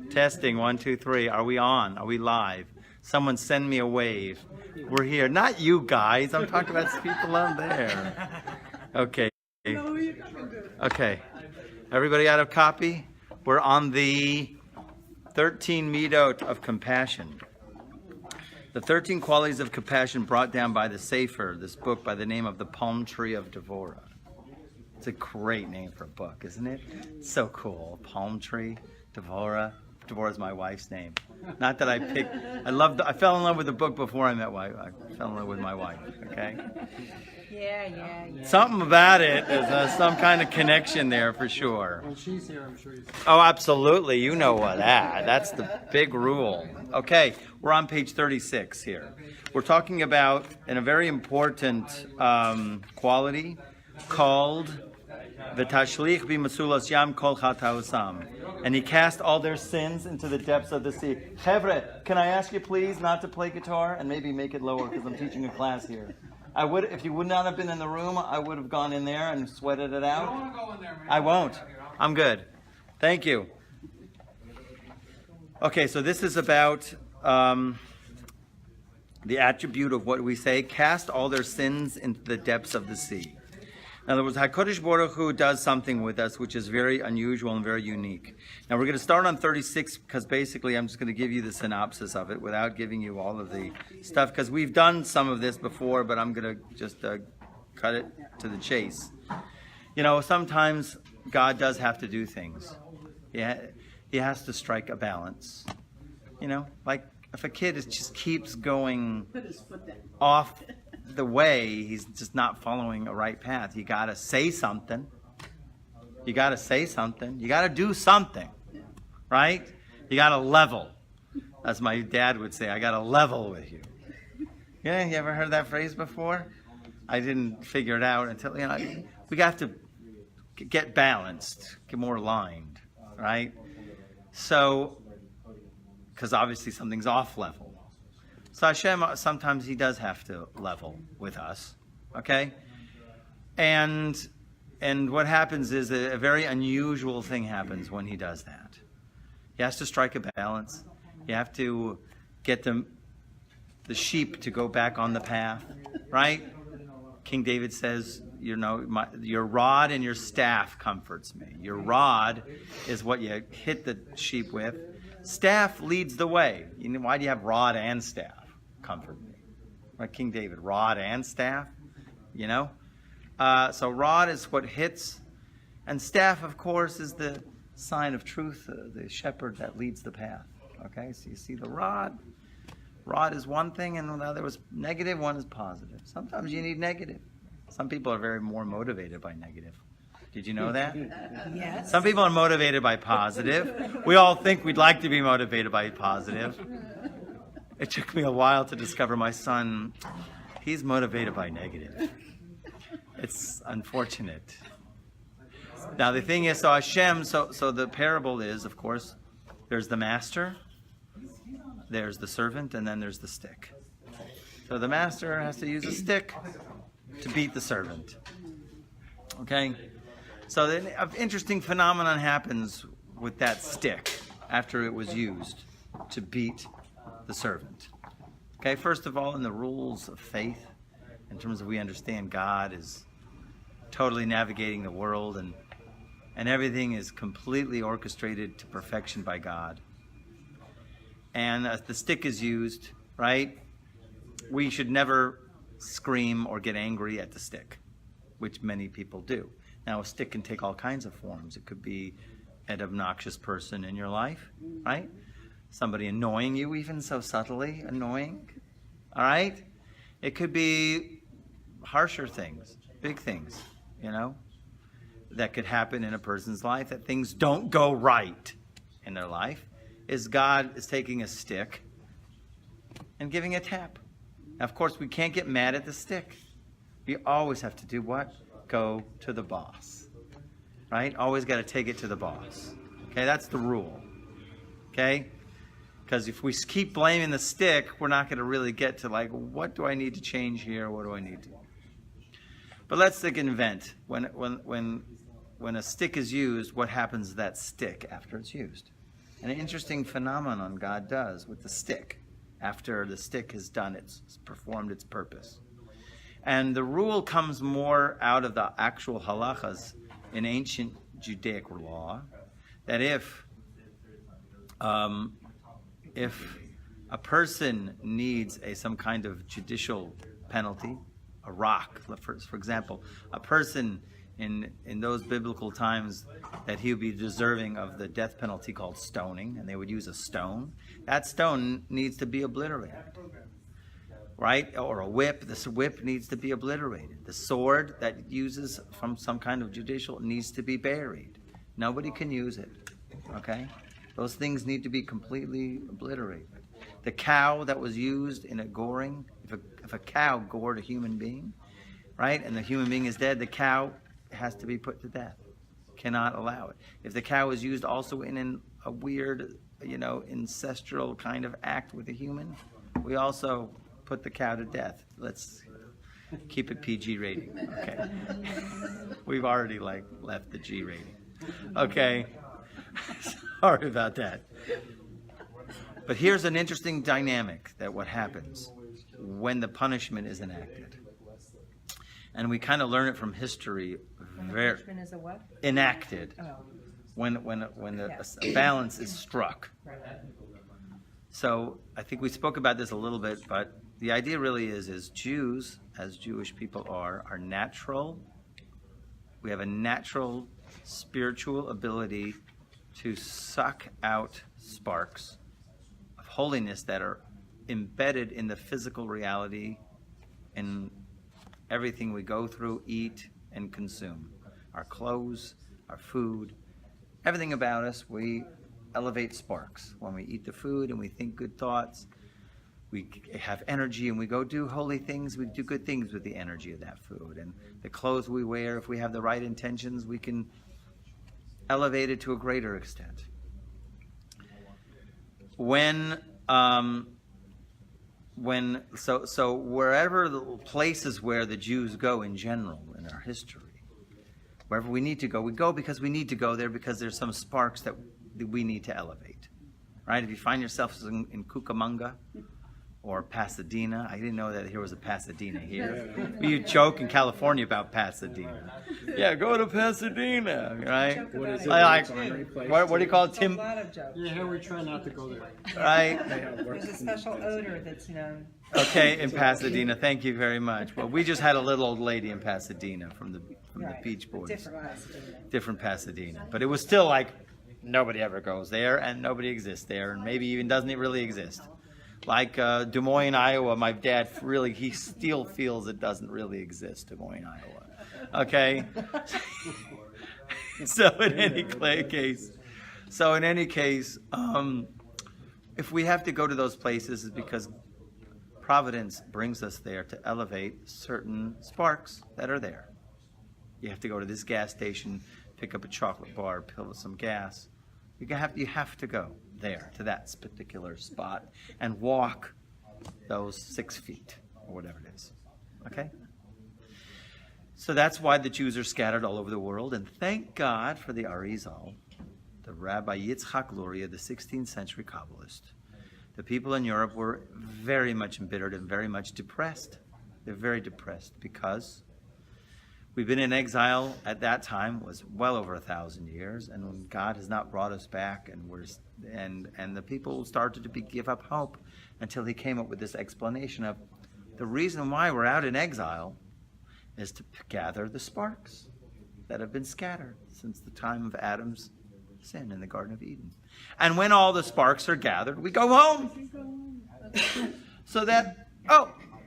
Testing, 1, 2, 3. Are we on? Are we live? Someone send me a wave. We're here. Not you guys. I'm talking about people out there. Okay. Okay. Everybody out of copy? We're on the 13 Midot of compassion. The 13 qualities of compassion brought down by the Sefer, this book by the name of The Palm Tree of Devorah. It's a great name for a book, isn't it? It's so cool. Palm Tree, Devorah. Devorah is my wife's name. Not that I picked. I fell in love with the book before I met wife. I fell in love with my wife. Okay. Yeah. Something about it. There's some kind of connection there for sure. When she's here, I'm sure you. Oh, absolutely. You know what that. That's the big rule. Okay, we're on page 36 here. We're talking about a very important quality called V'tashlich b'masulas yam kol chataosam. And he cast all their sins into the depths of the sea. Chevre, can I ask you please not to play guitar and maybe make it lower because I'm teaching a class here. I would, if you would not have been in the room, I would have gone in there and sweated it out. I don't want to go in there, man. I won't. I'm good. Thank you. Okay, so this is about the attribute of what we say, cast all their sins into the depths of the sea. In other words, HaKadosh Baruch Hu does something with us which is very unusual and very unique. Now we're going to start on 36 because basically I'm just going to give you the synopsis of it without giving you all of the stuff because we've done some of this before, but I'm going to just cut it to the chase. You know, sometimes God does have to do things. He has to strike a balance. You know, like if a kid just keeps going off the way, he's just not following a right path. You got to say something. You got to say something. You got to do something, right? You got to level. As my dad would say, I got to level with you. Yeah, you ever heard that phrase before? I didn't figure it out until, we got to get balanced, get more aligned, right? So, because obviously something's off level. So Hashem, sometimes he does have to level with us, okay? And what happens is a very unusual thing happens when he does that. He has to strike a balance. You have to get the sheep to go back on the path, right? King David says, your rod and your staff comforts me. Your rod is what you hit the sheep with. Staff leads the way. Why do you have rod and staff? Comfort me. Right, King David, rod and staff, so rod is what hits, and staff, of course, is the sign of truth, the shepherd that leads the path. Okay, so you see the rod is one thing, and the other was negative, one is positive. Sometimes you need negative. Some people are very more motivated by negative. Did you know that? Yes. Some people are motivated by positive. We all think we'd like to be motivated by positive. It took me a while to discover my son, he's motivated by negative. It's unfortunate. Now the thing is, so Hashem, so the parable is, of course, there's the master, there's the servant, and then there's the stick. So the master has to use a stick to beat the servant. Okay? So an interesting phenomenon happens with that stick after it was used to beat the servant. Okay, first of all, in the rules of faith, in terms of we understand God is totally navigating the world and everything is completely orchestrated to perfection by God. And the stick is used, right? We should never scream or get angry at the stick, which many people do. Now, a stick can take all kinds of forms. It could be an obnoxious person in your life, right? Somebody annoying you, even so subtly annoying, all right? It could be harsher things, big things, that could happen in a person's life, that things don't go right in their life, is God is taking a stick and giving a tap. Now, of course, we can't get mad at the stick. We always have to do what? Go to the boss, right? Always got to take it to the boss. Okay, that's the rule. Okay? Because if we keep blaming the stick, we're not going to really get to what do I need to change here? What do I need to do? But let's think invent. When a stick is used, what happens to that stick after it's used? an interesting phenomenon God does with the stick after the stick has done its performed its purpose. And the rule comes more out of the actual halachas in ancient Judaic law, that if a person needs some kind of judicial penalty, a rock, for example, a person in those biblical times that he would be deserving of the death penalty called stoning, and they would use a stone, that stone needs to be obliterated. Right? Or a whip, this whip needs to be obliterated. The sword that uses from some kind of judicial needs to be buried. Nobody can use it. Okay? Those things need to be completely obliterated. The cow that was used in a goring, if a cow gored a human being, right, and the human being is dead, the cow has to be put to death. Cannot allow it. If the cow is used also in a weird, ancestral kind of act with a human, we also put the cow to death. Let's keep it PG rating. Okay. We've already left the G rating. Okay. Sorry about that. But here's an interesting dynamic that what happens when the punishment is enacted. And we kind of learn it from history. Punishment is a what? Enacted. Oh. When the balance is struck. Right. So I think we spoke about this a little bit, but the idea really is Jews, as Jewish people are natural. We have a natural spiritual ability to suck out sparks of holiness that are embedded in the physical reality in everything we go through, eat, and consume. Our clothes, our food, everything about us, we elevate sparks. When we eat the food and we think good thoughts, we have energy and we go do holy things, we do good things with the energy of that food. And the clothes we wear, if we have the right intentions, we can elevate it to a greater extent. So wherever the places where the Jews go in general in our history, wherever we need to go, we go because we need to go there because there's some sparks that we need to elevate. Right? If you find yourself in Cucamonga or Pasadena, I didn't know that there was a Pasadena here. But you joke in California about Pasadena. Yeah, go to Pasadena, right? What is it? What do you call it, A Tim? lot of jokes. Yeah, here we try not to go there. Right? There's a special odor that's known. Okay, in Pasadena. Thank you very much. Well, we just had a little old lady in Pasadena from the Beach Boys. Different Pasadena. Different Pasadena. But it was still like nobody ever goes there and nobody exists there and maybe even doesn't really exist. Like Des Moines, Iowa, my dad he still feels it doesn't really exist, Des Moines, Iowa. Okay? So in any case, if we have to go to those places, it's because Providence brings us there to elevate certain sparks that are there. You have to go to this gas station, pick up a chocolate bar, fill with some gas. You have to go there to that particular spot and walk those 6 feet or whatever it is. Okay? So that's why the Jews are scattered all over the world. And thank God for the Arizal, the Rabbi Yitzchak Luria, the 16th century Kabbalist. The people in Europe were very much embittered and very much depressed. They're very depressed because we've been in exile at that time was well over 1,000 years, and God has not brought us back, and the people started to give up hope until he came up with this explanation of the reason why we're out in exile is to gather the sparks that have been scattered since the time of Adam's sin in the Garden of Eden. And when all the sparks are gathered, we go home. So that,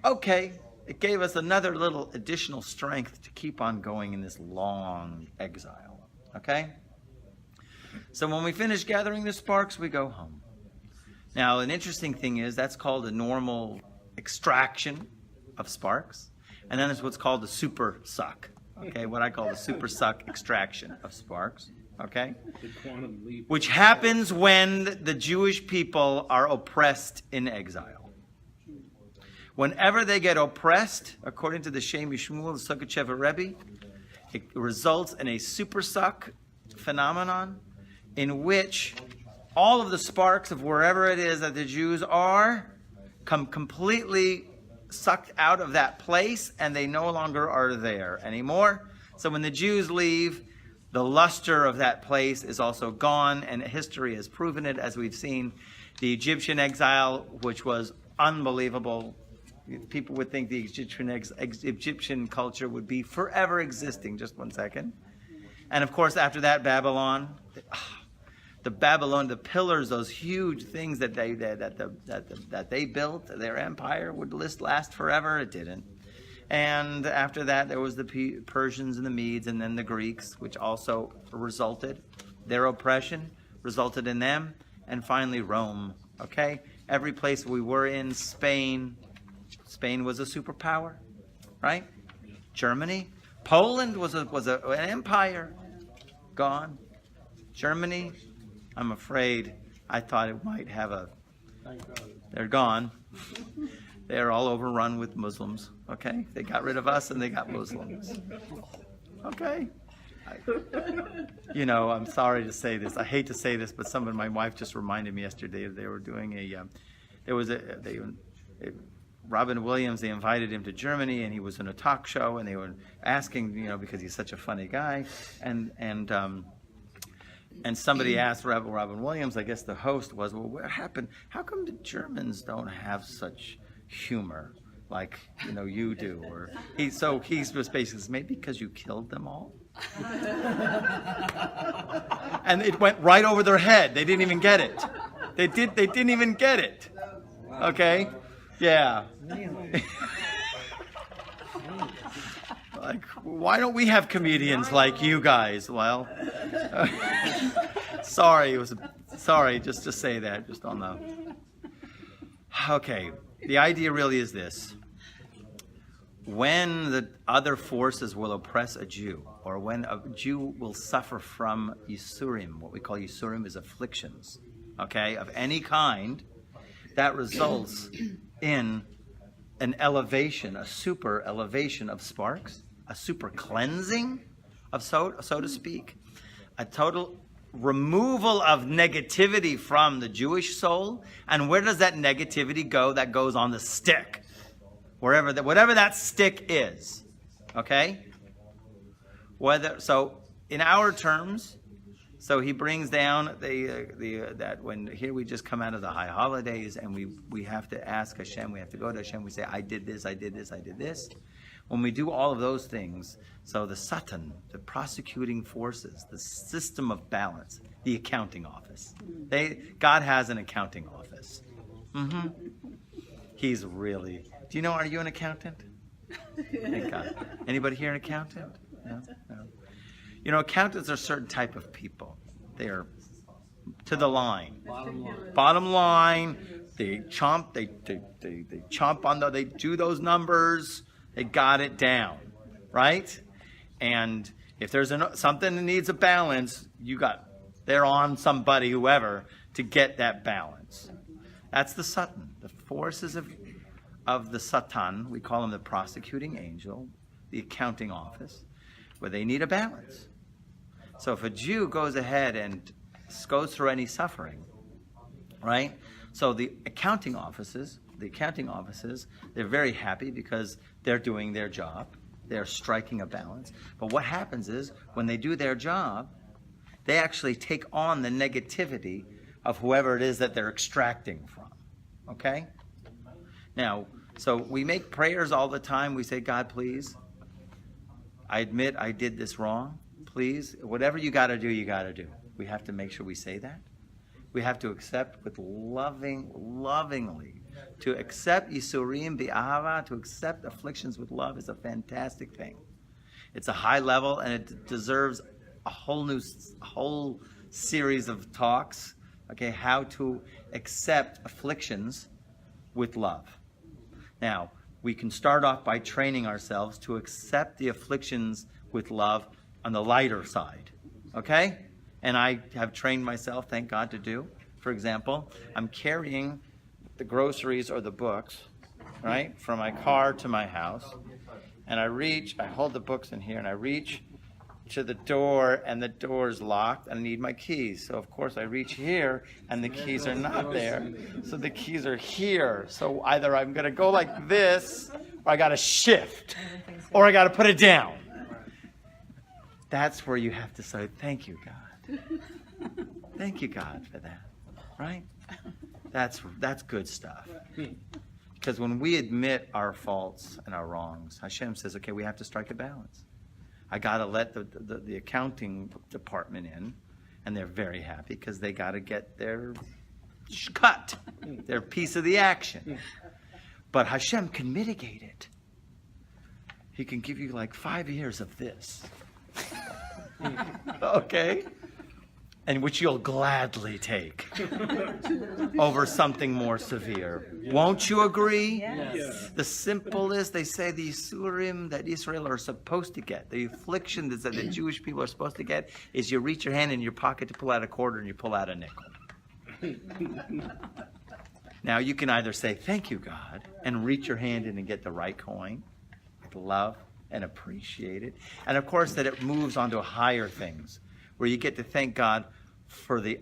okay. It gave us another little additional strength to keep on going in this long exile. Okay? So when we finish gathering the sparks, we go home. Now, an interesting thing is that's called a normal extraction of sparks. And then there's what's called the super suck. Okay? What I call the super suck extraction of sparks. Okay? Which happens when the Jewish people are oppressed in exile. Whenever they get oppressed, according to the Shem Yishmuel, the Sukkot Rebbe, it results in a super suck phenomenon in which all of the sparks of wherever it is that the Jews are come completely sucked out of that place, and they no longer are there anymore. So when the Jews leave, the luster of that place is also gone, and history has proven it, as we've seen. The Egyptian exile, which was unbelievable. People would think the Egyptian culture would be forever existing. Just one second. And of course, after that, Babylon. The Babylon, the pillars, those huge things that they built, their empire would last forever. It didn't. And after that, there was the Persians and the Medes, and then the Greeks, which also resulted. Their oppression resulted in them, and finally Rome. Okay, every place we were in, Spain was a superpower, right? Germany, Poland was an empire, gone. Germany, I'm afraid, I thought it might have a. They're gone. They're all overrun with Muslims. Okay, they got rid of us and they got Muslims. Okay. I'm sorry to say this. I hate to say this, but my wife just reminded me yesterday they were doing Robin Williams, they invited him to Germany, and he was in a talk show, and they were asking, because he's such a funny guy, and somebody asked Robin Williams, I guess the host was, well, what happened? How come the Germans don't have such humor like, you do? Or he was basically, maybe because you killed them all? And it went right over their head. They didn't even get it. They didn't even get it. Okay? Yeah. Like, why don't we have comedians like you guys? Well, sorry, just to say that, just on the. Okay, the idea really is this. When the other forces will oppress a Jew, or when a Jew will suffer from Yisurim, what we call Yisurim is afflictions, okay, of any kind, that results in an elevation, a super elevation of sparks, a super cleansing of so to speak, a total removal of negativity from the Jewish soul. And where does that negativity go? That goes on the stick, whatever that stick is. Okay. So in our terms, so he brings down that when here we just come out of the high holidays, and we have to ask Hashem, we have to go to Hashem, we say, I did this, I did this, I did this. When we do all of those things, so the Satan, the prosecuting forces, the system of balance, the accounting office. God has an accounting office. Mm-hmm. He's really. Do you know? Are you an accountant? Thank God. Anybody here an accountant? No. Accountants are a certain type of people. They are to the line. Bottom line. They chomp. They chomp on they do those numbers. They got it down, right? And if there's something that needs a balance, they're on somebody, whoever, to get that balance. That's the Satan. The forces of the Satan, we call him the prosecuting angel, the accounting office, where they need a balance. So if a Jew goes ahead and goes through any suffering, right? So the accounting offices, they're very happy because they're doing their job. They're striking a balance. But what happens is, when they do their job, they actually take on the negativity of whoever it is that they're extracting from. Okay? Now, so we make prayers all the time. We say, God, please, I admit I did this wrong. Please, whatever you got to do, you got to do. We have to make sure we say that. We have to accept with lovingly. To accept Yisurim bi'ahava, to accept afflictions with love, is a fantastic thing. It's a high level, and it deserves a whole series of talks. Okay, how to accept afflictions with love. Now, we can start off by training ourselves to accept the afflictions with love on the lighter side. Okay? And I have trained myself, thank God, to do. For example, I'm carrying the groceries or the books, right, from my car to my house. And I hold the books in here, and I reach to the door, and the door's locked, and I need my keys. So of course I reach here, and the keys are not there. So the keys are here. So either I'm gonna go like this, or I gotta shift, or I gotta put it down. That's where you have to say, thank you, God. Thank you, God, for that. Right? That's good stuff. Because when we admit our faults and our wrongs, Hashem says, okay, we have to strike a balance. I got to let the accounting department in, and they're very happy because they got to get their cut, their piece of the action. But Hashem can mitigate it. He can give you like 5 years of this. Okay? And which you'll gladly take over something more severe. Won't you agree? Yes. The simplest, they say the Isurim that Israel are supposed to get, the affliction that the Jewish people are supposed to get, is you reach your hand in your pocket to pull out a quarter and you pull out a nickel. Now you can either say, thank you, God, and reach your hand in and get the right coin, with love and appreciate it. And of course that it moves on to higher things, where you get to thank God for the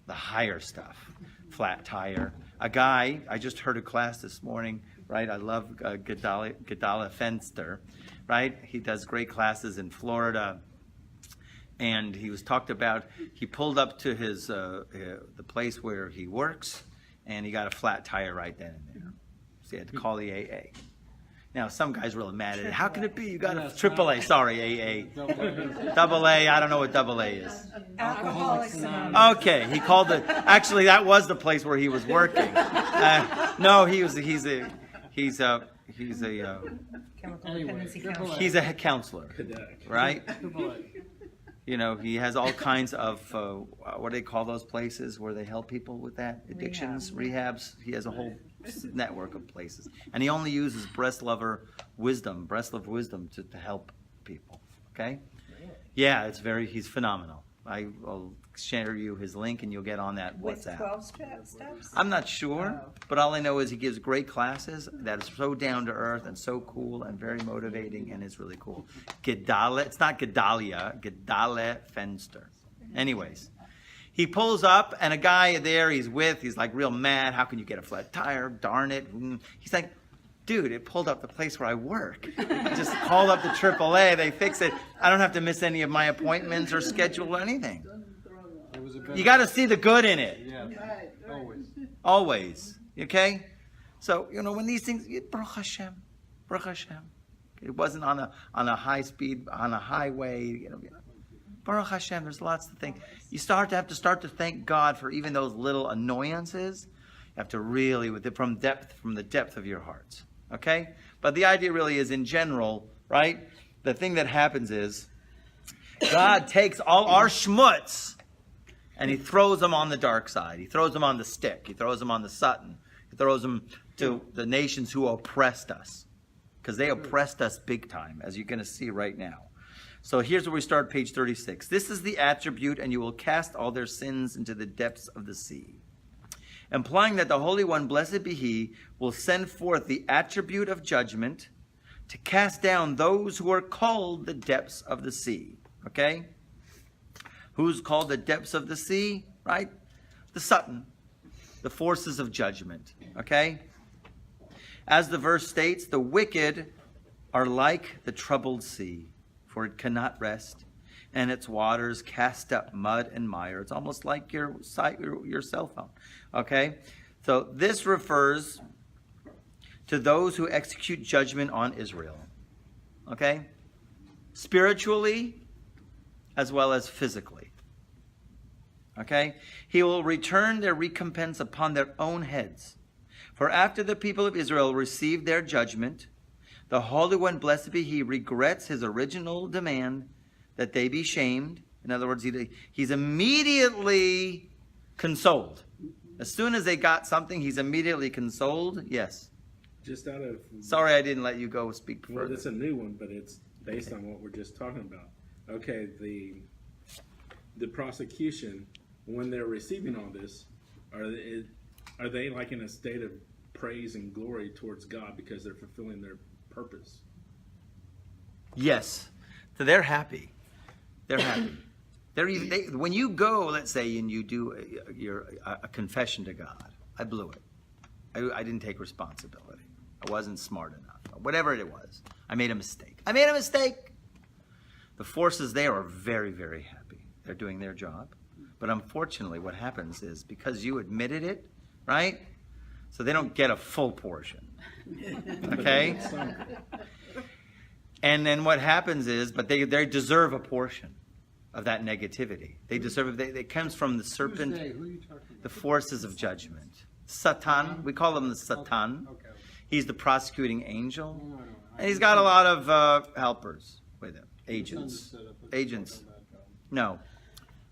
higher stuff. Flat tire. A guy, I just heard a class this morning, right? I love Gedala Fenster, right? He does great classes in Florida. And he was talked about, he pulled up to his the place where he works, and he got a flat tire right then and there. So he had to call the AA. Now, some guy's really mad at it. How can it be? You got a AAA. Sorry, AA. Double A. I don't know what double A is. Alcoholics Anonymous. Okay, he called it. Actually, that was the place where he was working. No, he's a Chemical dependency counselor. he's a counselor, right? You know, he has all kinds of what do they call those places where they help people with that addictions, rehabs. He has a whole network of places, and he only uses Breslov wisdom to help people. Okay, yeah, he's phenomenal. I will share you his link, and you'll get on that With WhatsApp. 12 steps? I'm not sure, but all I know is he gives great classes that are so down to earth and so cool and very motivating, and it's really cool. Gedale, it's not Gedalia, Gedale Fenster. Anyways, he pulls up, and a guy there he's like real mad. How can you get a flat tire? Darn it. He's like, dude, it pulled up the place where I work. I just called up the AAA. They fix it. I don't have to miss any of my appointments or schedule or anything. You got to see the good in it. Yeah, always. Always. Okay? So, when these things, Baruch Hashem. Baruch Hashem. It wasn't on a high speed, on a highway. Baruch Hashem, there's lots to think. You have to start to thank God for even those little annoyances. You have to really, from the depth of your hearts. Okay? But the idea really is, in general, right? The thing that happens is, God takes all our schmutz and he throws them on the dark side. He throws them on the stick. He throws them on the Satan. He throws them to the nations who oppressed us. Because they oppressed us big time, as you're going to see right now. So here's where we start, page 36. This is the attribute, and you will cast all their sins into the depths of the sea. Implying that the Holy One, blessed be He, will send forth the attribute of judgment to cast down those who are called the depths of the sea. Okay? Who's called the depths of the sea? Right? The Satan. The forces of judgment. Okay? As the verse states, the wicked are like the troubled sea, for it cannot rest, and its waters cast up mud and mire. It's almost like your cell phone. Okay? So this refers to those who execute judgment on Israel. Okay? Spiritually as well as physically. Okay? He will return their recompense upon their own heads. For after the people of Israel received their judgment, the Holy One, blessed be He, regrets His original demand that they be shamed. In other words, He's immediately consoled. As soon as they got something, He's immediately consoled. Yes. Just out of... Sorry I didn't let you go speak further. Well, it's a new one, but it's based on what we're just talking about. Okay, the prosecution, when they're receiving all this, are they like in a state of praise and glory towards God because they're fulfilling their purpose? Yes. So they're happy. They're happy. When you go, let's say, and you do a confession to God, I blew it. I didn't take responsibility. I wasn't smart enough. Whatever it was, I made a mistake. The forces there are very, very happy. They're doing their job. But unfortunately, what happens is, because you admitted it, right? So they don't get a full portion. Okay? And then what happens is, but they deserve a portion of that negativity. They deserve it. It comes from the serpent, Who are you talking about? the forces of judgment. Satan, we call him the Satan. Okay. He's the prosecuting angel. No. And he's got a lot of helpers with him, agents. Misunderstood. I thought you were Agents. talking about God. No.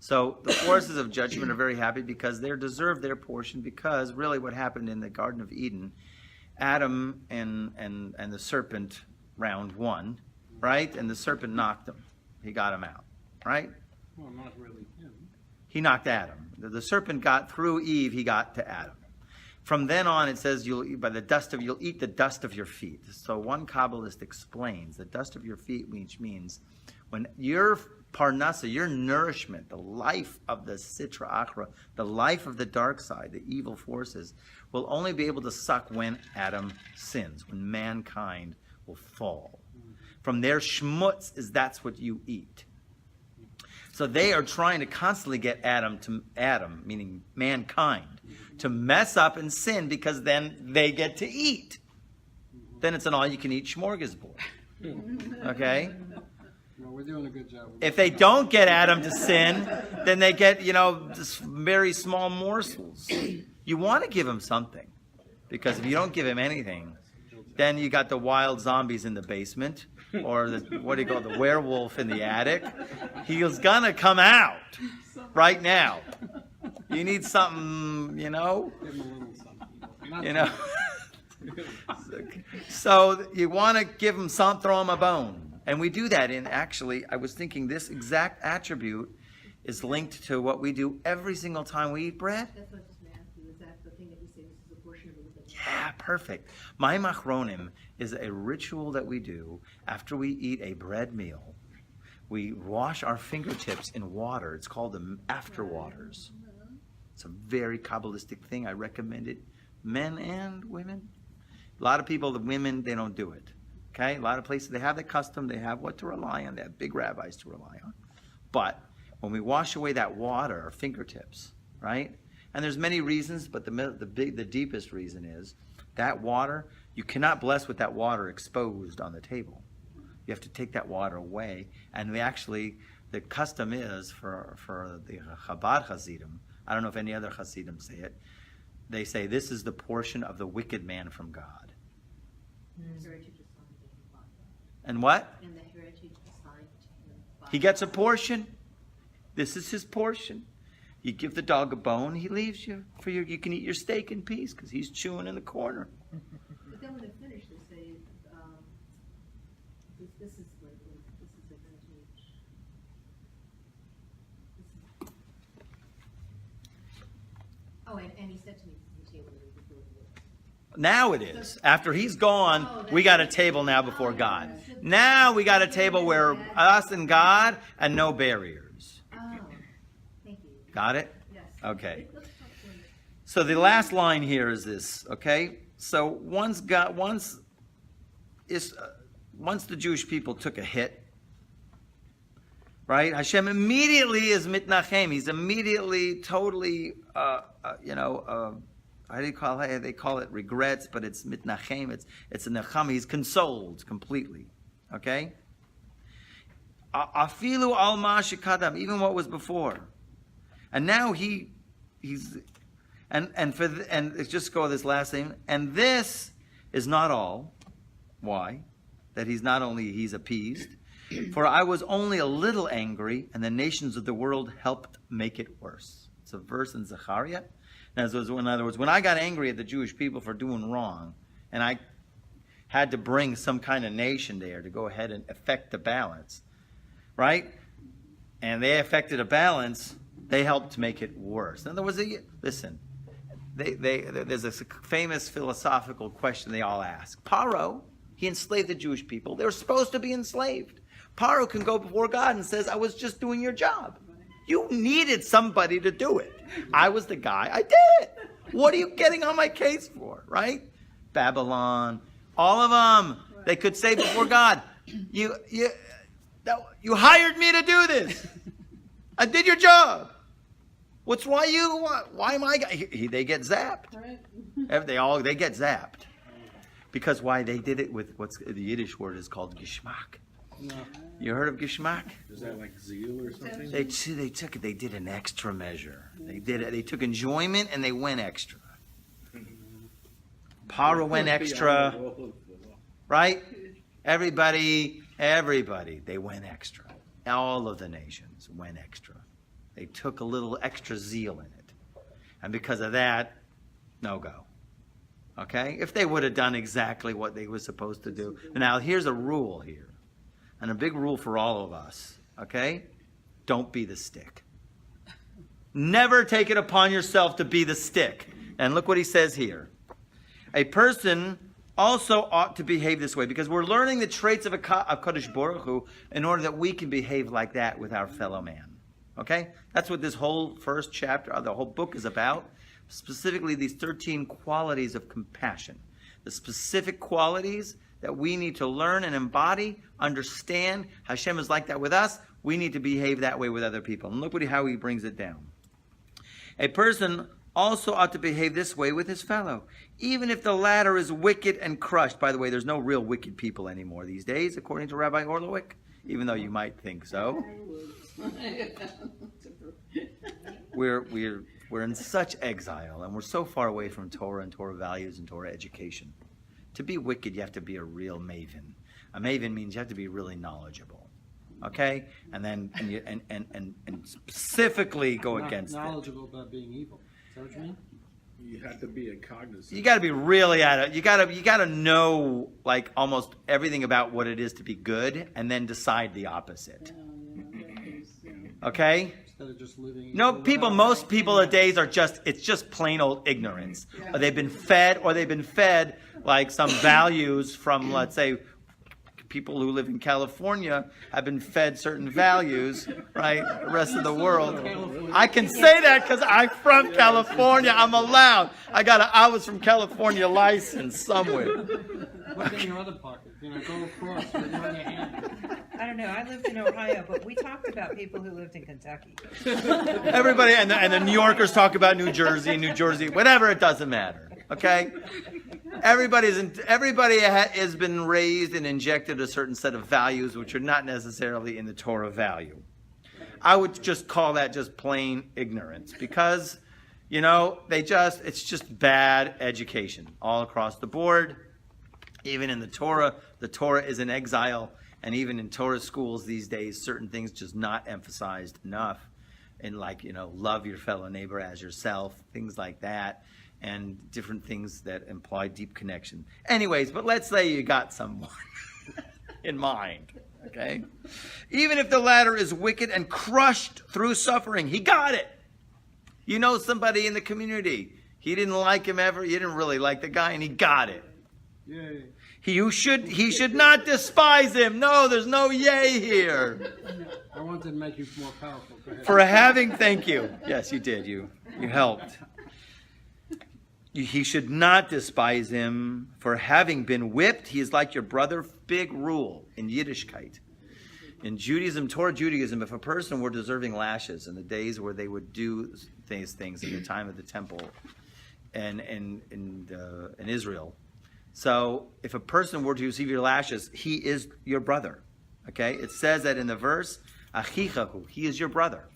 So the forces of judgment are very happy because they deserve their portion, because really what happened in the Garden of Eden, Adam and the serpent round one, right? And the serpent knocked him. He got him out, right? Well, not really him. He knocked Adam. The serpent got through Eve, he got to Adam. From then on, it says you'll eat the dust of your feet. So one Kabbalist explains the dust of your feet, which means when your parnasa, your nourishment, the life of the sitra achra, the life of the dark side, the evil forces, will only be able to suck when Adam sins, when mankind will fall. From their schmutz that's what you eat. So they are trying to constantly get Adam, meaning mankind, to mess up and sin, because then they get to eat. Then it's an all-you-can-eat smorgasbord. Okay? Well, we're doing a good job. If they don't get Adam to sin, then they get, just very small morsels. You want to give him something, because if you don't give him anything, then you got the wild zombies in the basement, or the werewolf in the attic. He's gonna come out right now. You need something, Give him a little something. Not So you want to give him something, throw him a bone. And we do that I was thinking this exact attribute is linked to what we do every single time we eat bread. That's what I was just going to ask you. Is that the thing that you say this is a portion of it? Yeah, perfect. My machronim is a ritual that we do after we eat a bread meal. We wash our fingertips in water. It's called the after waters. It's a very Kabbalistic thing. I recommend it, men and women. A lot of people, the women, they don't do it. Okay? A lot of places, they have the custom. They have what to rely on. They have big rabbis to rely on. But when we wash away that water, our fingertips, right? And there's many reasons, but the deepest reason is that water, you cannot bless with that water exposed on the table. You have to take that water away. And the custom is for the Chabad Hasidim, I don't know if any other Hasidim say it, they say this is the portion of the wicked man from God. The heritage assigned to him by God. And what? And the heritage assigned to him by He gets a God. portion. This is his portion. You give the dog a bone, he leaves you you can eat your steak in peace because he's chewing in the corner. But then when they finish, they say, this is the heritage. Oh, and he said to me, the table that we before the Now it is. After he's gone, we got a table now before God. Now we got a table where us and God and no barriers. Oh, thank you. Got it? Yes. Okay. So the last line here is this, okay? So once the Jewish people took a hit, right? Hashem immediately is mitnachem. He's immediately totally, how do you call it? They call it regrets, but it's mitnachem. It's a nechama. He's consoled completely, okay? Afilu al ma shekadam, even what was before, and now he's. And let's just go with this last thing. And this is not all. Why? That he's appeased. For I was only a little angry, and the nations of the world helped make it worse. It's a verse in Zechariah. In other words, when I got angry at the Jewish people for doing wrong, and I had to bring some kind of nation there to go ahead and affect the balance, right? And they affected a balance, they helped make it worse. In other words, listen. There's a famous philosophical question they all ask. Paro, he enslaved the Jewish people. They were supposed to be enslaved. Paro can go before God and says, I was just doing your job. You needed somebody to do it. I was the guy. I did it. What are you getting on my case for, right? Babylon, all of them. They could say before God, you hired me to do this. I did your job. Why am I? They get zapped. They get zapped. Because why? They did it with what's the Yiddish word is called geschmack. No. You heard of geschmack? Is that like zeal or something? They took it. They did an extra measure. They did it. They took enjoyment and they went extra. Paro went extra, right? Everybody, they went extra. All of the nations went extra. They took a little extra zeal in it. And because of that, no go. Okay? If they would have done exactly what they were supposed to do. Now, here's a rule here. And a big rule for all of us. Okay? Don't be the stick. Never take it upon yourself to be the stick. And look what he says here. A person also ought to behave this way, because we're learning the traits of Kadosh Baruch Hu in order that we can behave like that with our fellow man. Okay? That's what this whole first chapter, the whole book is about. Specifically, these 13 qualities of compassion. The specific qualities that we need to learn and embody, understand. Hashem is like that with us. We need to behave that way with other people. And look how he brings it down. A person also ought to behave this way with his fellow, even if the latter is wicked and crushed. By the way, there's no real wicked people anymore these days, according to Rabbi Orlowick, even though you might think so. We're in such exile, and we're so far away from Torah and Torah values and Torah education. To be wicked, you have to be a real maven. A maven means you have to be really knowledgeable. Okay? And then and specifically go against it. Knowledgeable about being evil. Is that what you mean? You have to be a cognizant. You got to be really at it. You got to know like almost everything about what it is to be good, and then decide the opposite. Okay? Instead of just living. No, most people nowadays are it's just plain old ignorance. Or they've been fed like some values from, let's say, people who live in California have been fed certain values, right? The rest of the world. I can say that because I'm from California. I'm allowed. I was from California license somewhere. Look in your other pocket. Go across with your other hand. I don't know. I lived in Ohio, but we talked about people who lived in Kentucky. Everybody, and the New Yorkers talk about New Jersey, whatever, it doesn't matter. Okay? Everybody has been raised and injected a certain set of values which are not necessarily in the Torah value. I would just call that just plain ignorance, because, it's just bad education all across the board. Even in the Torah is in exile, and even in Torah schools these days, certain things just not emphasized enough. And love your fellow neighbor as yourself, things like that. And different things that imply deep connection. Anyways, but let's say you got someone in mind, okay? Even if the latter is wicked and crushed through suffering, he got it. You know somebody in the community, he didn't like him ever, you didn't really like the guy, and he got it. Yay. He should not despise him. No, there's no yay here. I wanted to make you more powerful. Go ahead. Thank you. Yes, you did. You helped. He should not despise him for having been whipped. He is like your brother. Big rule in Yiddishkeit. In Judaism, Torah Judaism, if a person were deserving lashes in the days where they would do these things in the time of the temple and in Israel. So if a person were to receive your lashes, he is your brother. Okay? It says that in the verse, Achichahu, he is your brother.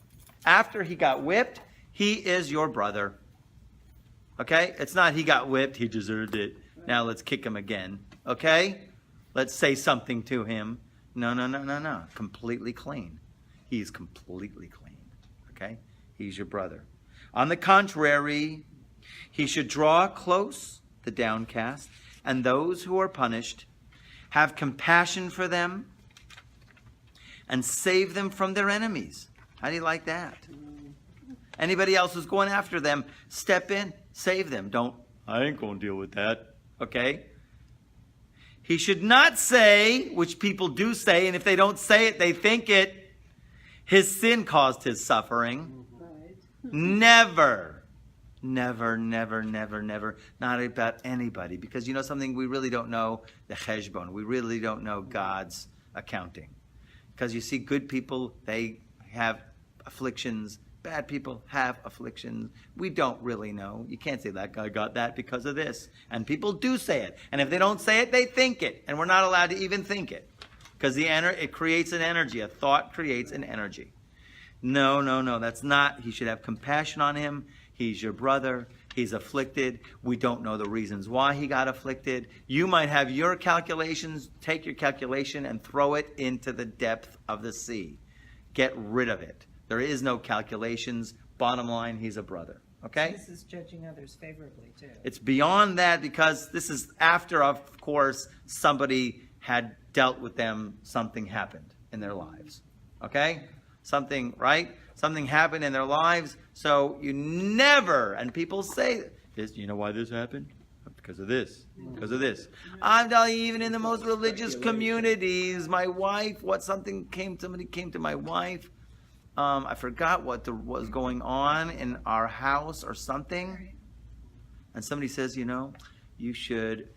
After he got whipped, he is your brother. Okay? It's not he got whipped, he deserved it. Now let's kick him again. Okay? Let's say something to him. No. Completely clean. He's completely clean. Okay? He's your brother. On the contrary, he should draw close the downcast and those who are punished, have compassion for them, and save them from their enemies. How do you like that? Anybody else who's going after them, step in, save them. I ain't going to deal with that. Okay? He should not say, which people do say, and if they don't say it, they think it, his sin caused his suffering. Right. Never, never, never, never, never, not about anybody. Because you know something, we really don't know the cheshbon. We really don't know God's accounting. Because you see, good people, they have afflictions. Bad people have afflictions. We don't really know. You can't say that guy got that because of this. And people do say it. And if they don't say it, they think it. And we're not allowed to even think it. Because it creates an energy. A thought creates an energy. No, no, no. That's not. He should have compassion on him. He's your brother. He's afflicted. We don't know the reasons why he got afflicted. You might have your calculations. Take your calculation and throw it into the depth of the sea. Get rid of it. There is no calculations. Bottom line, he's a brother. Okay? This is judging others favorably, too. It's beyond that because this is after, of course, somebody had dealt with them, something happened in their lives. Okay? Something, right? Something happened in their lives. So you never, and people say, this, you know why this happened? Because of this. Because of this. I'm telling you, even in the most religious communities, my wife, somebody came to my wife. I forgot what was going on in our house or something. And somebody says, you should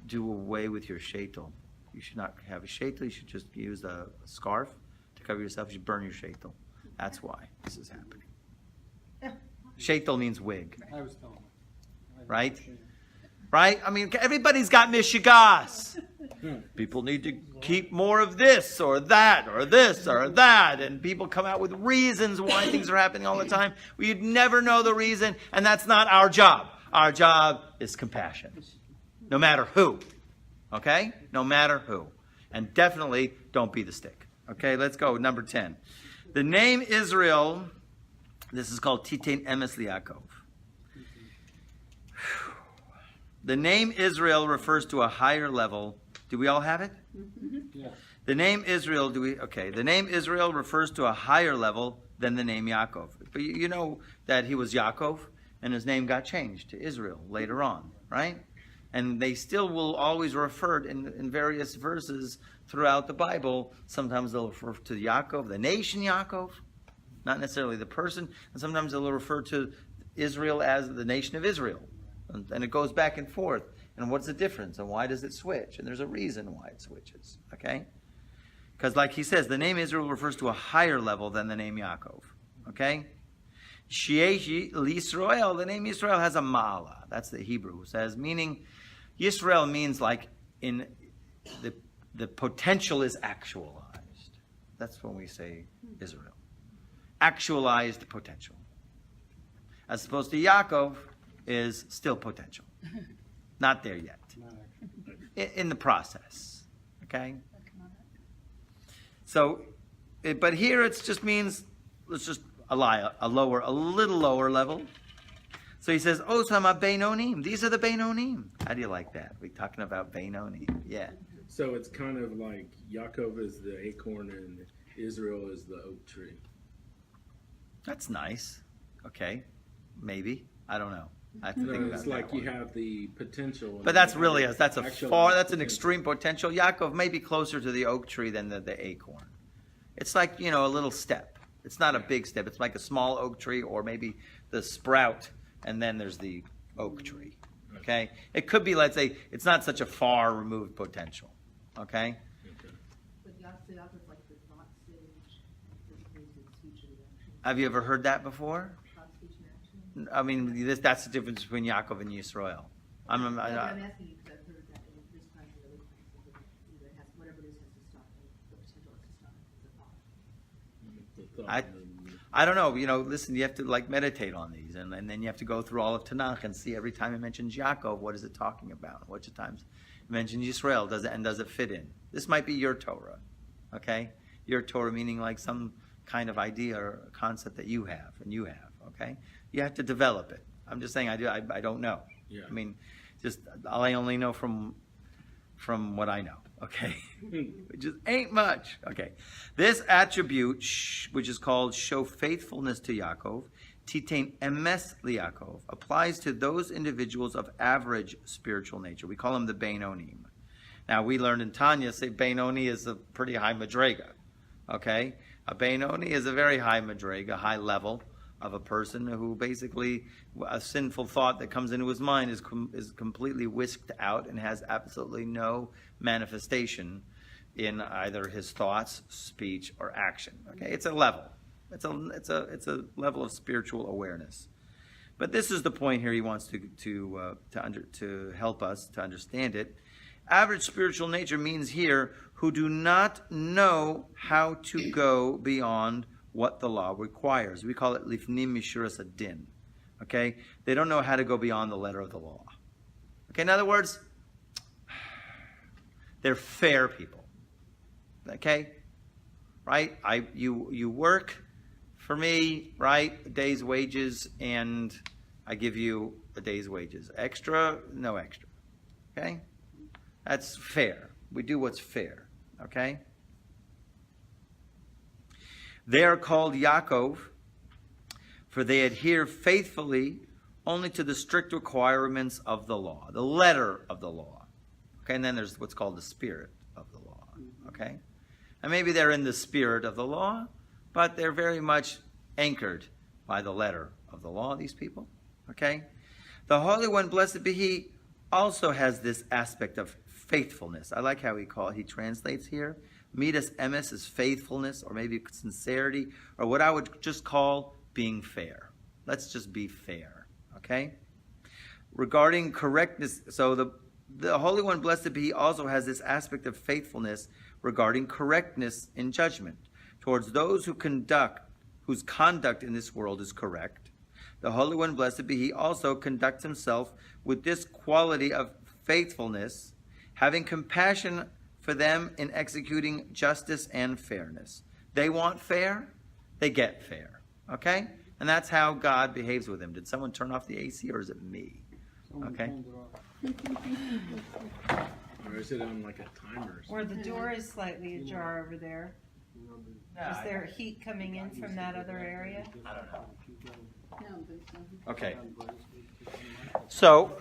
do away with your shaitel. You should not have a shaitel. You should just use a scarf to cover yourself. You should burn your shaitel. That's why this is happening. Shaitel means wig. I was telling her. Right? Right? I mean, everybody's got mishigas. People need to keep more of this or that or this or that. And people come out with reasons why things are happening all the time. We'd never know the reason. And that's not our job. Our job is compassion. No matter who. Okay? No matter who. And definitely don't be the stick. Okay, let's go. Number 10. The name Israel, this is called Titain Emes Yaakov. The name Israel refers to a higher level. Do we all have it? Yeah. The name Israel, the name Israel refers to a higher level than the name Yaakov. But you know that he was Yaakov, and his name got changed to Israel later on, right? And they still will always refer in various verses throughout the Bible. Sometimes they'll refer to Yaakov, the nation Yaakov, not necessarily the person. And sometimes they'll refer to Israel as the nation of Israel. And it goes back and forth. And what's the difference? And why does it switch? And there's a reason why it switches. Okay? Because like he says, the name Israel refers to a higher level than the name Yaakov. Okay? Sheesh Yisrael, the name Yisrael has a ma'ala. That's the Hebrew says, meaning Yisrael means like in the potential is actualized. That's when we say Israel. Actualized potential. As opposed to Yaakov is still potential. Not there yet. In the process. Okay? So, but here it just means, let's just a little lower level. So he says, Osama Beinonim. These are the Beinonim. How do you like that? We're talking about Beinonim. Yeah. So it's kind of like Yaakov is the acorn and Israel is the oak tree. That's nice. Okay. Maybe. I don't know. I have to think about It's that like one. you have the potential. But that's really that's an potential. extreme potential. Yaakov may be closer to the oak tree than the acorn. It's like, a little step. It's not a big step. It's like a small oak tree or maybe the sprout and then there's the oak tree. Okay? It could be, let's say, it's not such a far removed potential. Okay? But Yaakov's like the thought stage, as opposed to speech and action. Have you ever heard that before? Thought, speech, and action. I mean, that's the difference between Yaakov and Yisrael. I'm I'm asking you because I've heard that in this kind of other places, that either has whatever it is has to stop, and the potential has to stop as a thought. I don't know. Listen, you have to meditate on these, and then you have to go through all of Tanakh and see every time it mentions Yaakov, what is it talking about? Which times it mentions Yisrael, does it fit in? This might be your Torah, okay? Your Torah meaning like some kind of idea or concept that you have, okay? You have to develop it. I'm just saying I don't know. Yeah. I mean, I only know from what I know. Okay, which just ain't much. Okay, this attribute, which is called show faithfulness to Yaakov, titain emes liYaakov, applies to those individuals of average spiritual nature. We call them the Beinonim. Now, we learned in Tanya, say Benoni is a pretty high madrega. Okay? A Benoni is a very high madrega, high level of a person who basically, a sinful thought that comes into his mind is completely whisked out and has absolutely no manifestation in either his thoughts, speech, or action. Okay? It's a level. It's a level of spiritual awareness. But this is the point here he wants to help us to understand it. Average spiritual nature means here who do not know how to go beyond what the law requires. We call it lifnim mishuras adin. Okay? They don't know how to go beyond the letter of the law. Okay, in other words, they're fair people. Okay? Right? You work for me, right? A day's wages, and I give you a day's wages. Extra, no extra. Okay? That's fair. We do what's fair. Okay? They are called Yaakov, for they adhere faithfully only to the strict requirements of the law, the letter of the law. Okay, and then there's what's called the spirit of the law. Okay? And maybe they're in the spirit of the law, but they're very much anchored by the letter of the law, these people. Okay? The Holy One, blessed be He, also has this aspect of faithfulness. I like how he translates here. Midas emes is faithfulness, or maybe sincerity, or what I would just call being fair. Let's just be fair, okay? Regarding correctness, so the Holy One, blessed be He, also has this aspect of faithfulness regarding correctness in judgment towards those whose conduct in this world is correct. The Holy One, blessed be He, also conducts himself with this quality of faithfulness, having compassion for them in executing justice and fairness. They want fair, they get fair. Okay? And that's how God behaves with them. Did someone turn off the AC, or is it me? Someone Okay. turned it off. Or is it on like a timer? Or the door is slightly ajar over there. Is there heat coming in from that other area? I don't know. No, but, Okay. So,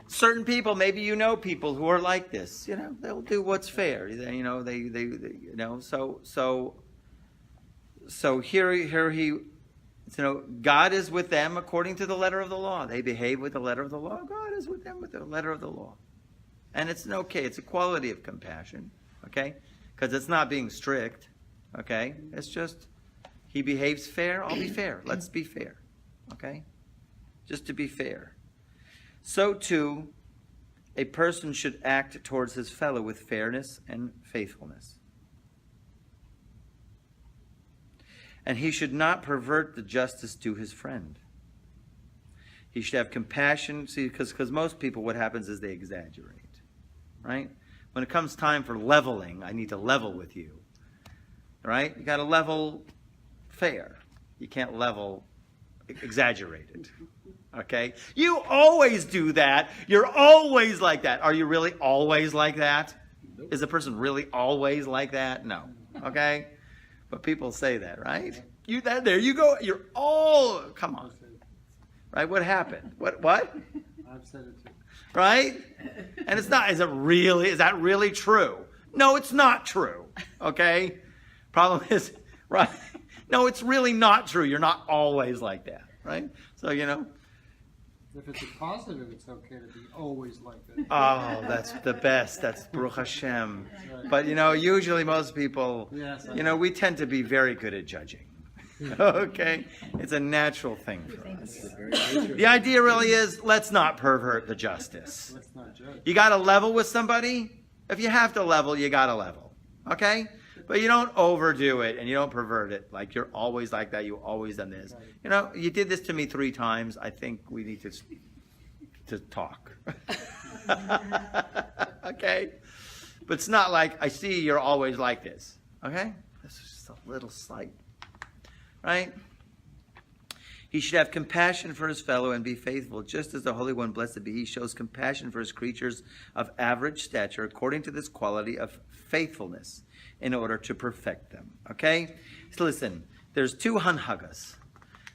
certain people, maybe you know people who are like this. You know, they'll do what's fair. You know, they you know. So here he, you know, God is with them according to the letter of the law. They behave with the letter of the law. God is with them with the letter of the law, and it's okay. It's a quality of compassion, okay, because it's not being strict, okay. It's just he behaves fair. I'll be fair. Let's be fair, okay, just to be fair. So too, a person should act towards his fellow with fairness and faithfulness. And he should not pervert the justice to his friend. He should have compassion. See, because most people, what happens is they exaggerate, right? When it comes time for leveling, I need to level with you, right? You got to level fair. You can't level exaggerated. Okay? You always do that. You're always like that. Are you really always like that? Is a person really always like that? No. Okay? But people say that, right? There you go. You're all, come on. Right? What happened? What? I've said it too. Right? And is that really true? No, it's not true. Okay? Problem is, right? No, it's really not true. You're not always like that. Right? So, you know. If it's a positive, it's okay to be always like that. Oh, that's the best. That's Baruch Hashem. But, you know, usually most people, you know, we tend to be very good at judging. Okay? It's a natural thing for us. The idea really is, let's not pervert the justice. Let's not judge. You got to level with somebody. If you have to level, you got to level. Okay? But you don't overdo it and you don't pervert it. Like you're always like that. You always done this. You know, you did this to me 3 times. I think we need to talk. Okay? But it's not like I see you're always like this. Okay? This is just a little slight. Right? He should have compassion for his fellow and be faithful, just as the Holy One, blessed be He, shows compassion for his creatures of average stature according to this quality of faithfulness in order to perfect them. Okay? So listen, there's 2 hanhagas.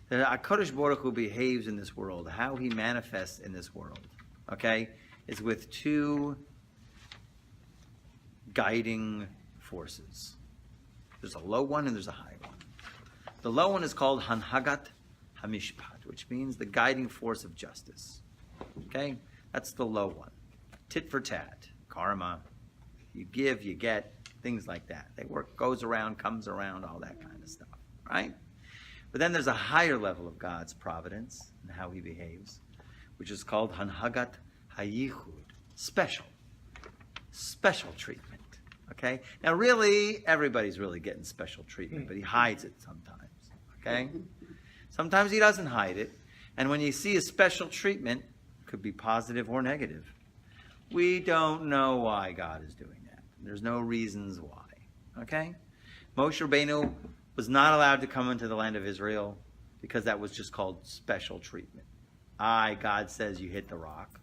The HaKadosh Baruch Hu behaves in this world, how he manifests in this world, okay, is with 2 guiding forces. There's a low one and there's a high one. The low one is called Hanhagat Hamishpat, which means the guiding force of justice. Okay? That's the low one. Tit for tat, karma. You give, you get, things like that. They work, goes around, comes around, all that kind of stuff. Right? But then there's a higher level of God's providence and how he behaves, which is called Hanhagat Hayichud, special treatment. Okay? Now really, everybody's really getting special treatment, but he hides it sometimes. Okay? Sometimes he doesn't hide it. And when you see a special treatment, it could be positive or negative. We don't know why God is doing that. There's no reasons why. Okay? Moshe Rabbeinu was not allowed to come into the land of Israel because that was just called special treatment. God says you hit the rock.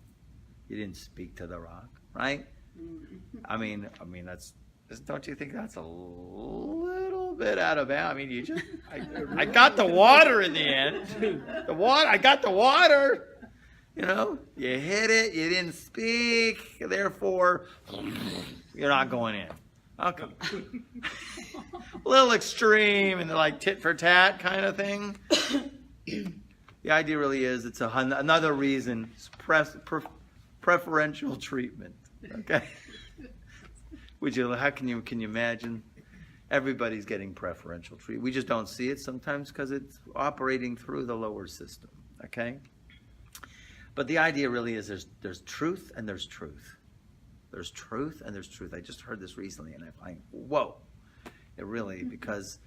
You didn't speak to the rock, right? I mean, don't you think that's a little bit out of bounds? I mean, I got the water in the end. I got the water. You know, you hit it, you didn't speak, therefore, you're not going in. Okay. A little extreme and like tit for tat kind of thing. The idea really is it's another reason, preferential treatment. Okay? Can you imagine? Everybody's getting preferential treatment. We just don't see it sometimes because it's operating through the lower system. Okay? But the idea really is there's truth and there's truth. There's truth and there's truth. I just heard this recently and I find, whoa. It really, because,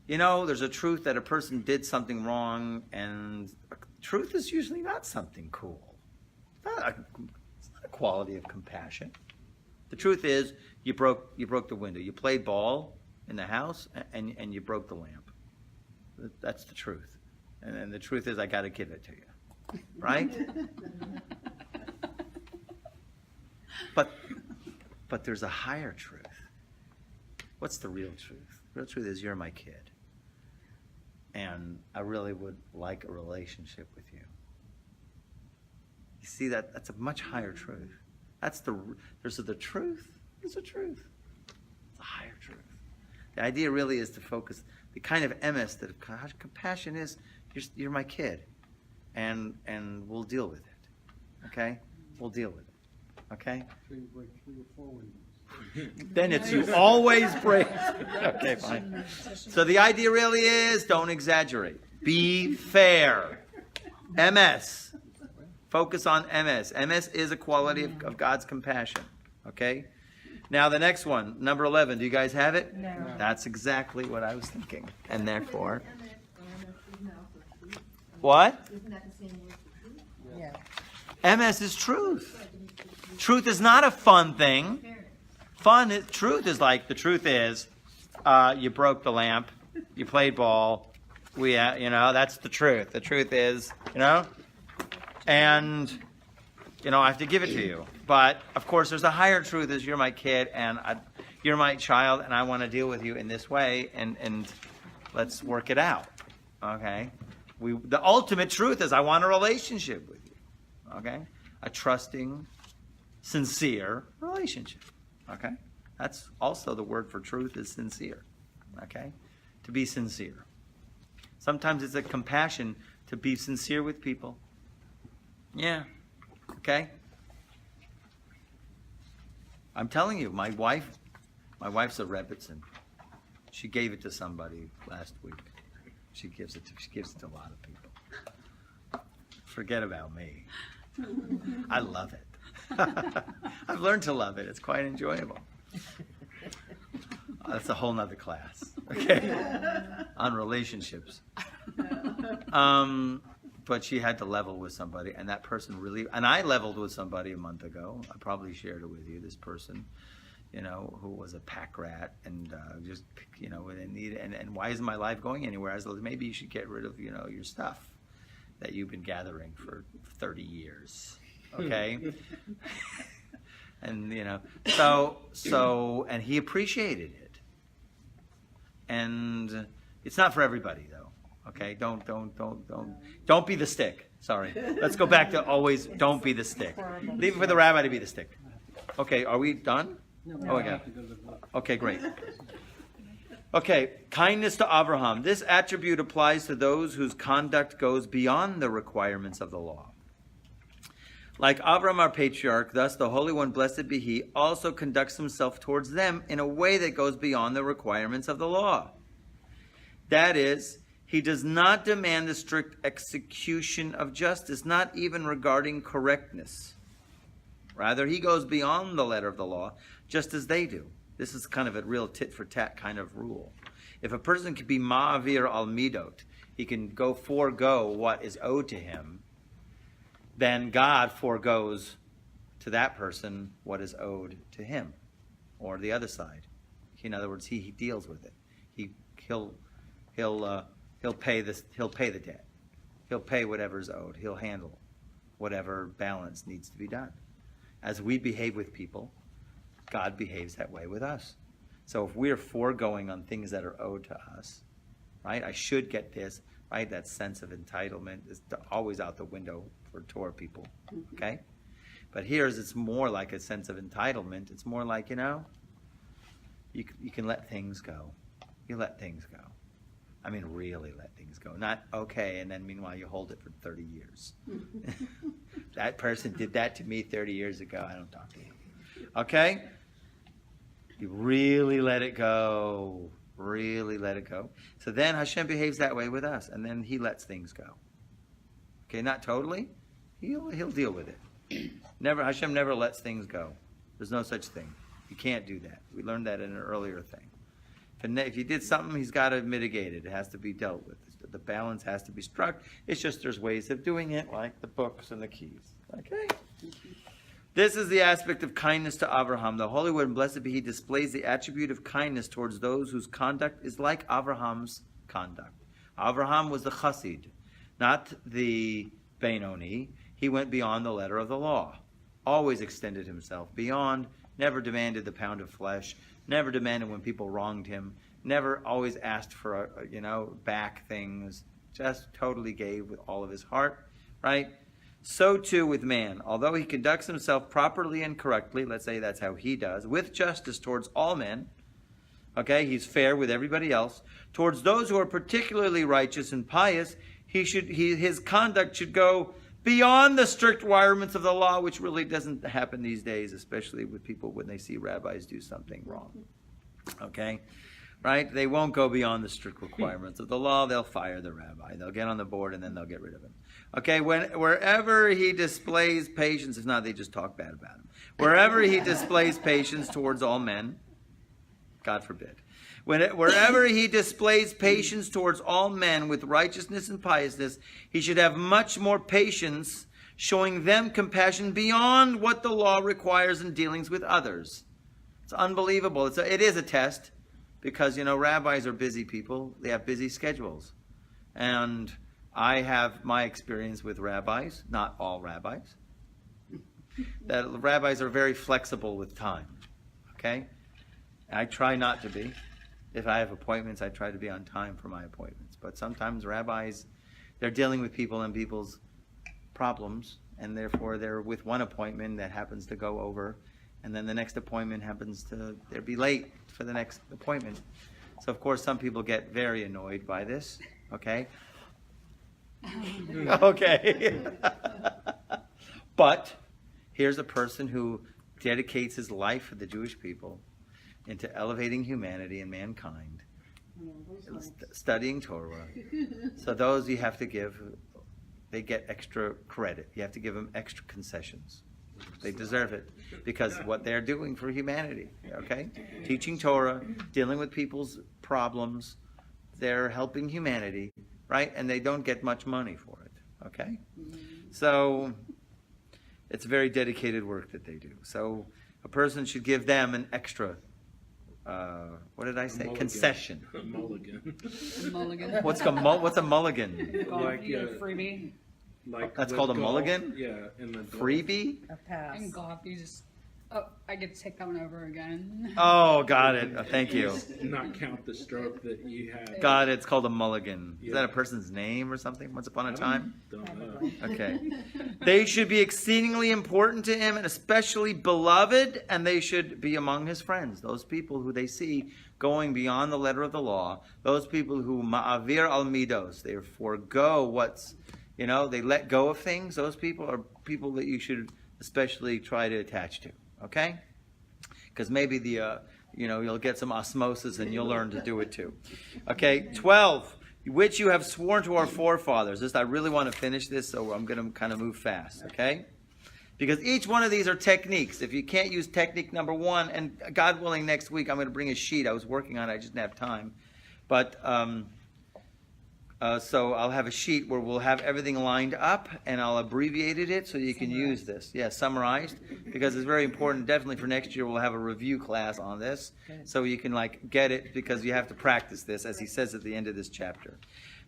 you know, there's a truth that a person did something wrong, and truth is usually not something cool. It's not a quality of compassion. The truth is you broke the window. You played ball in the house and you broke the lamp. That's the truth. And the truth is I got to give it to you. Right? But there's a higher truth. What's the real truth? The real truth is you're my kid. And I really would like a relationship with you. You see, that's a much higher truth. There's the truth. There's a truth. It's a higher truth. The idea really is to focus, the kind of emes that compassion is, you're my kid. And we'll deal with it. Okay? We'll deal with it. Okay? So you break 3 or 4 windows. Then it's you always break. Okay, fine. So the idea really is don't exaggerate. Be fair. MS. Focus on MS. MS is a quality of God's compassion. Okay? Now the next one, number 11. Do you guys have it? No. That's exactly what I was thinking. And therefore... Isn't that also truth? What? Isn't that the same word for truth? Yeah. MS is truth. Truth is not a fun thing. Truth is like, the truth is, you broke the lamp, you played ball, that's the truth. The truth is, and, I have to give it to you. But, of course, there's a higher truth is you're my kid, and you're my child, and I want to deal with you in this way, and let's work it out, okay? The ultimate truth is I want a relationship with you, okay? A trusting, sincere relationship. Okay? That's also the word for truth is sincere. Okay? To be sincere. Sometimes it's a compassion to be sincere with people. Yeah. Okay? I'm telling you, my wife's a Rebbitzin. She gave it to somebody last week. She gives it to a lot of people. Forget about me. I love it. I've learned to love it. It's quite enjoyable. That's a whole nother class, okay, on relationships. But she had to level with somebody, and that person really, and I leveled with somebody a month ago. I probably shared it with you, this person, who was a pack rat and and why isn't my life going anywhere? I was like, maybe you should get rid of, your stuff that you've been gathering for 30 years. Okay? And, and he appreciated it. And it's not for everybody, though. Okay? Don't be the stick. Sorry. Let's go back to always don't be the stick. Leave it for the rabbi to be the stick. Okay, are we done? Oh, I got it. Okay, great. Okay, kindness to Avraham. This attribute applies to those whose conduct goes beyond the requirements of the law. Like Avraham, our patriarch, thus the Holy One, blessed be he, also conducts himself towards them in a way that goes beyond the requirements of the law. That is, he does not demand the strict execution of justice, not even regarding correctness. Rather, he goes beyond the letter of the law, just as they do. This is kind of a real tit-for-tat kind of rule. If a person can be ma'avir al midot, he can forego what is owed to him, then God forgoes to that person what is owed to him, or the other side. In other words, he deals with it. He'll pay the debt. He'll pay whatever is owed. He'll handle whatever balance needs to be done. As we behave with people, God behaves that way with us. So if we're foregoing on things that are owed to us, right? I should get this, right? That sense of entitlement is always out the window for Torah people, okay? But here's, it's more like a sense of entitlement. It's more like, you can let things go. You let things go. I mean, really let things go. Not, okay, and then meanwhile you hold it for 30 years. That person did that to me 30 years ago. I don't talk to him. Okay? You really let it go. Really let it go. So then Hashem behaves that way with us, and then he lets things go. Okay, not totally. He'll deal with it. Hashem never lets things go. There's no such thing. You can't do that. We learned that in an earlier thing. If you did something, he's got to mitigate it. It has to be dealt with. The balance has to be struck. It's just there's ways of doing it, like the books and the keys. Okay? This is the aspect of kindness to Avraham. The Holy One, blessed be he, displays the attribute of kindness towards those whose conduct is like Avraham's conduct. Avraham was the chassid, not the Benoni. He went beyond the letter of the law. Always extended himself beyond, never demanded the pound of flesh, never demanded when people wronged him, never always asked for, back things, just totally gave with all of his heart, right? So too with man. Although he conducts himself properly and correctly, let's say that's how he does, with justice towards all men, okay, he's fair with everybody else, towards those who are particularly righteous and pious, his conduct should go beyond the strict requirements of the law, which really doesn't happen these days, especially with people when they see rabbis do something wrong. Okay? Right? They won't go beyond the strict requirements of the law. They'll fire the rabbi. They'll get on the board and then they'll get rid of him. Okay? Wherever he displays patience, if not, they just talk bad about him. Wherever he displays patience towards all men, God forbid. Wherever he displays patience towards all men with righteousness and piousness, he should have much more patience, showing them compassion beyond what the law requires in dealings with others. It's unbelievable. It is a test because, rabbis are busy people. They have busy schedules. And I have my experience with rabbis, not all rabbis, that rabbis are very flexible with time. Okay? I try not to be. If I have appointments, I try to be on time for my appointments. But sometimes rabbis, they're dealing with people and people's problems, and therefore they're with one appointment that happens to go over, and then the next appointment happens to, they'll be late for the next appointment. So of course some people get very annoyed by this, okay? Okay. But here's a person who dedicates his life for the Jewish people into elevating humanity and mankind, studying Torah. So those you have to give, they get extra credit. You have to give them extra concessions. They deserve it because what they're doing for humanity, okay? Teaching Torah, dealing with people's problems, they're helping humanity, right? And they don't get much money for it, okay? So it's very dedicated work that they do. So a person should give them an extra what did I say? Concession. A mulligan. Mulligan. What's a mulligan? Like freebie. Like That's with called a golf, mulligan? Yeah. In the golf. Freebie? A pass. In golf, you just Oh, I get to take that one over again. Oh, got it. Thank you. Not count the stroke that you had. Got it. It's called a mulligan. Is Yeah. that a person's name or something? Once upon a time? Don't know. Okay. They should be exceedingly important to him and especially beloved, and they should be among his friends. Those people who they see going beyond the letter of the law, those people who ma'avir al midos, they forego what's, they let go of things. Those people are people that you should especially try to attach to. Okay? Because maybe you'll get some osmosis and you'll learn to do it too. Okay, 12, which you have sworn to our forefathers. I really want to finish this, so I'm going to kind of move fast, okay? Because each one of these are techniques. If you can't use technique number 1, and God willing, next week I'm going to bring a sheet. I was working on it, I just didn't have time. But so I'll have a sheet where we'll have everything lined up, and I'll abbreviated it so you can use this. Yeah, summarized, because it's very important. Definitely for next year, we'll have a review class on this, so you can get it, because you have to practice this, as he says at the end of this chapter.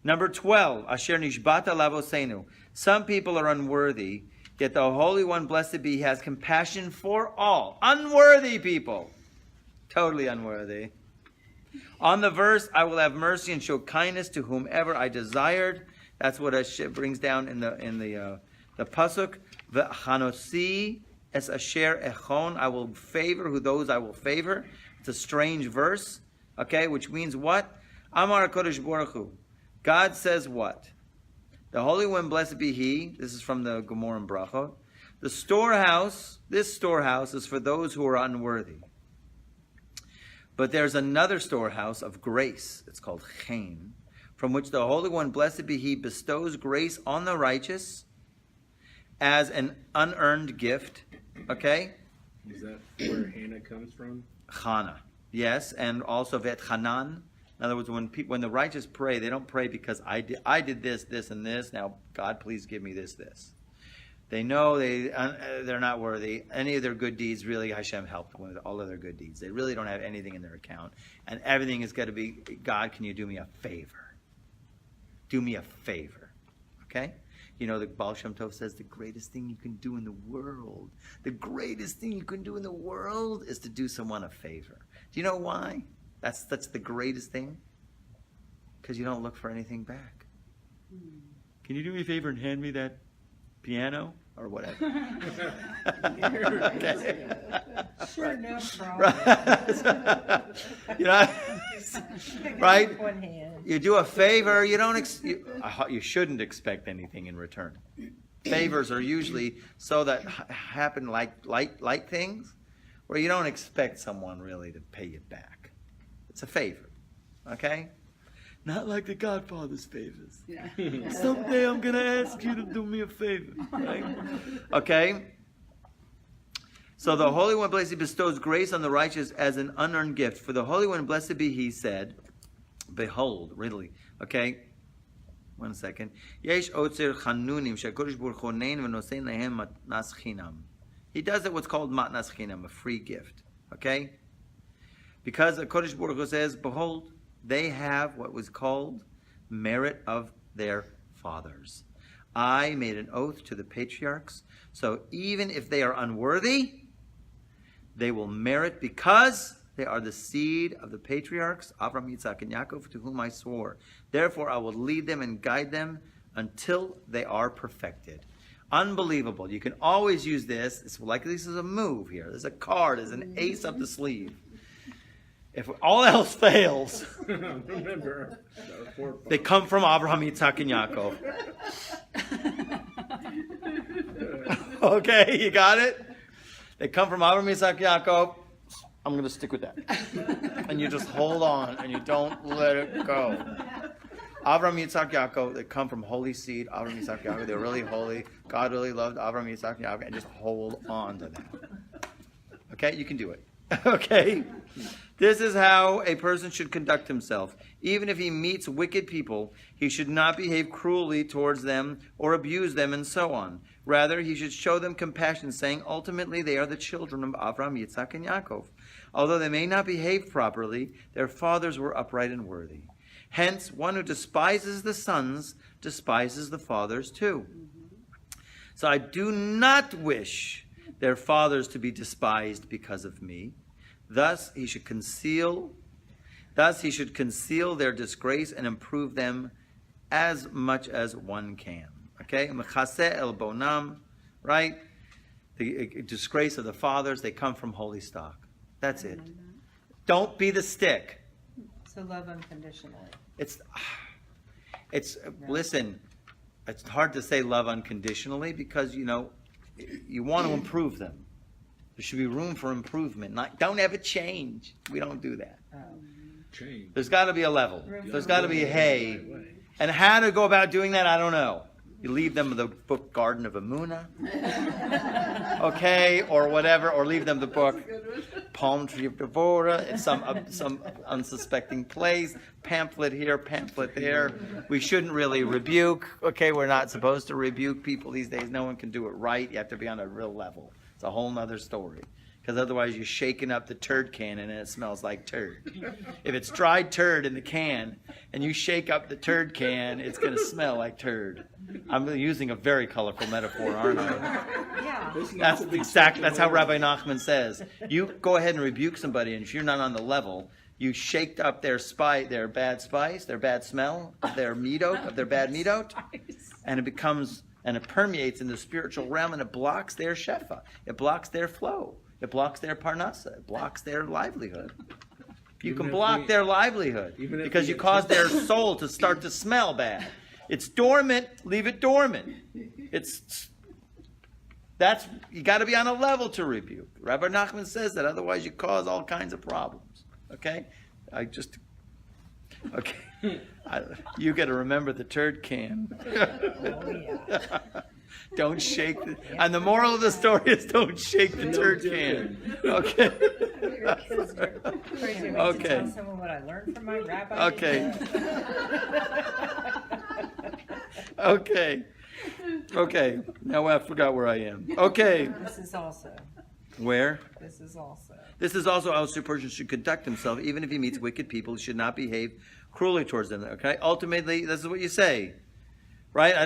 Number 12, Asher nishbata lavosenu. Some people are unworthy, yet the Holy One, blessed be, he has compassion for all. Unworthy people. Totally unworthy. On the verse, I will have mercy and show kindness to whomever I desired. That's what it brings down in the pasuk. V'chanosi es asher echon. I will favor those I will favor. It's a strange verse, okay, which means what? Amar HaKadosh Baruch Hu. God says what? The Holy One, blessed be He. This is from the Gemara and Brachot. This storehouse is for those who are unworthy. But there's another storehouse of grace. It's called Chen, from which the Holy One, blessed be He, bestows grace on the righteous as an unearned gift. Okay? Is that where Hannah comes from? Chana. Yes, and also Vet Hanan. In other words, when the righteous pray, they don't pray because I did this, this, and this. Now, God, please give me this, this. They know they're not worthy. Any of their good deeds, really, Hashem helped them with all of their good deeds. They really don't have anything in their account. And everything is going to be, God, can you do me a favor? Do me a favor. Okay? The Baal Shem Tov says the greatest thing you can do in the world, is to do someone a favor. Do you know why? That's the greatest thing? Because you don't look for anything back. Can you do me a favor and hand me that piano or whatever? Okay. Sure, no problem. Right? One hand. You do a favor, you shouldn't expect anything in return. Favors are usually so that happen like things where you don't expect someone really to pay you back. It's a favor, okay? Not like the Godfather's favors. Yeah. Someday I'm going to ask you to do me a favor. Right? Okay? So the Holy One, blessed, bestows grace on the righteous as an unearned gift. For the Holy One, blessed be He, said, behold, really, okay? 1 second. Yesh otzer chanunim she'HaKadosh Baruch Hu nein v'nosein lehem matnas chinam. He does it what's called matnas chinam, a free gift. Okay? Because the HaKadosh Baruch Hu says, behold, they have what was called merit of their fathers. I made an oath to the patriarchs, so even if they are unworthy, they will merit because they are the seed of the patriarchs, Avraham, Yitzhak, and Yaakov, to whom I swore. Therefore, I will lead them and guide them until they are perfected. Unbelievable. You can always use this. It's like this is a move here. There's a card. There's an ace up the sleeve. If all else fails, Remember, they come from Avraham, Yitzhak, and Yaakov. Okay, you got it? They come from Avraham, Yitzhak, Yaakov. I'm going to stick with that. And you just hold on, and you don't let it go. Avraham, Yitzhak, Yaakov, they come from holy seed. Avraham, Yitzhak, Yaakov, they're really holy. God really loved Avraham, Yitzhak, Yaakov, and just hold on to that. Okay, you can do it. Okay? This is how a person should conduct himself. Even if he meets wicked people, he should not behave cruelly towards them or abuse them and so on. Rather, he should show them compassion, saying, ultimately, they are the children of Avraham, Yitzhak, and Yaakov. Although they may not behave properly, their fathers were upright and worthy. Hence, one who despises the sons despises the fathers too. So I do not wish their fathers to be despised because of me. Thus he should conceal their disgrace and improve them as much as one can. Okay? Mechaseh el bonam, right? The disgrace of the fathers, they come from holy stock. That's it. Don't be the stick. So love unconditionally. Listen, it's hard to say love unconditionally because, you want to improve them. There should be room for improvement. Don't ever change. We don't do that. Change. There's got to be a level. There's got to be a hey. And how to go about doing that, I don't know. You leave them the book Garden of Amunah, okay, or whatever, or leave them the book Palm Tree of Devorah in some unsuspecting place, pamphlet here, pamphlet there. We shouldn't really rebuke, okay, we're not supposed to rebuke people these days. No one can do it right. You have to be on a real level. It's a whole nother story. Because otherwise you're shaking up the turd can and it smells like turd. If it's dried turd in the can and you shake up the turd can, it's going to smell like turd. I'm using a very colorful metaphor, aren't I? Yeah. That's how Rabbi Nachman says. You go ahead and rebuke somebody, and if you're not on the level, you shaked up their bad spice, their bad smell, their bad midot, and it permeates in the spiritual realm, and it blocks their shefa. It blocks their flow. It blocks their parnasa. It blocks their livelihood. You can block their livelihood because you cause their soul to start to smell bad. It's dormant. Leave it dormant. You got to be on a level to rebuke. Rabbi Nachman says that. Otherwise, you cause all kinds of problems. Okay, you got to remember the turd can. Oh, yeah. Don't shake and the moral of the story is don't shake the turd can. Okay. Your kids are crazy. Okay. To tell someone what I learned from my rabbi. Okay. Okay. Now I forgot where I am. Okay. This is also. Where? This is also how a person should conduct himself. Even if he meets wicked people, he should not behave cruelly towards them. Okay? Ultimately, this is what you say. Right? I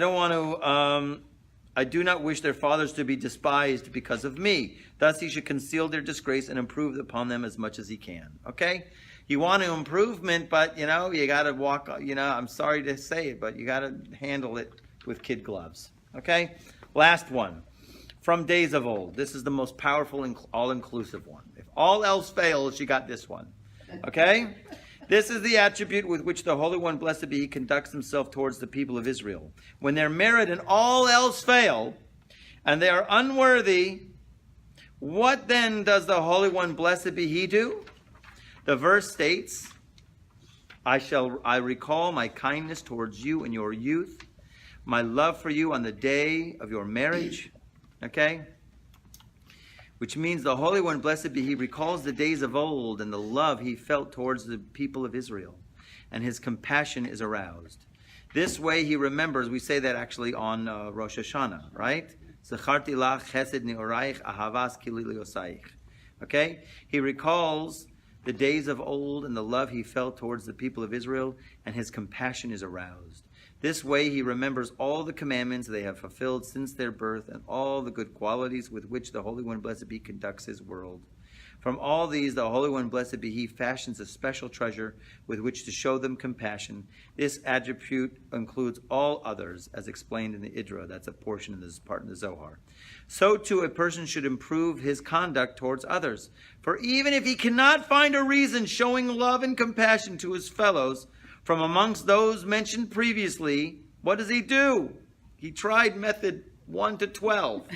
do not wish their fathers to be despised because of me. Thus he should conceal their disgrace and improve upon them as much as he can. Okay? You want an improvement, but, you got to walk, I'm sorry to say it, but you got to handle it with kid gloves. Okay? Last one. From days of old. This is the most powerful and all-inclusive one. If all else fails, you got this one. Okay? This is the attribute with which the Holy One, blessed be He, conducts himself towards the people of Israel. When their merit and all else fail, and they are unworthy, what then does the Holy One, blessed be He, do? The verse states, I recall my kindness towards you in your youth, my love for you on the day of your marriage. Okay? Which means the Holy One, blessed be He, recalls the days of old and the love He felt towards the people of Israel. And His compassion is aroused. This way He remembers, we say that actually on Rosh Hashanah, right? Zacharti lach chesed ne'oraich ahavas kilili osaich. Okay? He recalls the days of old and the love He felt towards the people of Israel, and His compassion is aroused. This way He remembers all the commandments they have fulfilled since their birth and all the good qualities with which the Holy One, blessed be, conducts His world. From all these, the Holy One, blessed be He, fashions a special treasure with which to show them compassion. This attribute includes all others, as explained in the Idra. That's a portion of this part in the Zohar. So too, a person should improve his conduct towards others. For even if he cannot find a reason showing love and compassion to his fellows, from amongst those mentioned previously, what does he do? He tried method 1 to 12.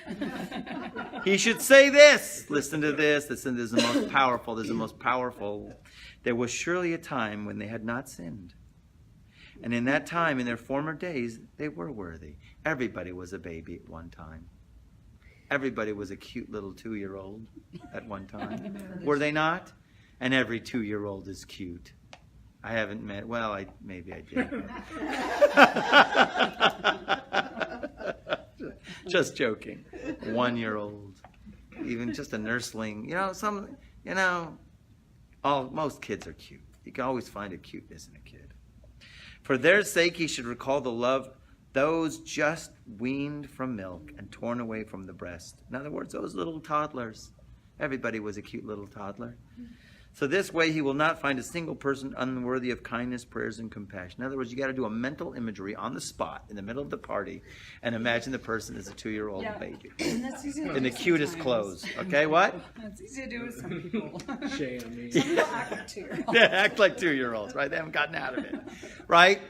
He should say this. Listen to this. This is the most powerful. This is the most powerful. There was surely a time when they had not sinned. And in that time, in their former days, they were worthy. Everybody was a baby at one time. Everybody was a cute little 2-year-old at one time. Were they not? And every 2-year-old is cute. I haven't met, maybe I did. Just joking. 1-year-old, even just a nursling. Most kids are cute. You can always find a cuteness in a kid. For their sake, he should recall the love those just weaned from milk and torn away from the breast. In other words, those little toddlers. Everybody was a cute little toddler. So this way he will not find a single person unworthy of kindness, prayers, and compassion. In other words, you got to do a mental imagery on the spot in the middle of the party and imagine the person is a 2-year-old baby. And that's easy to In the do cutest sometimes. clothes. Okay, what? That's easy to do with some people. Shay on me. Some people act like 2-year-olds. Yeah, act like 2-year-olds, right? They haven't gotten out of it, right?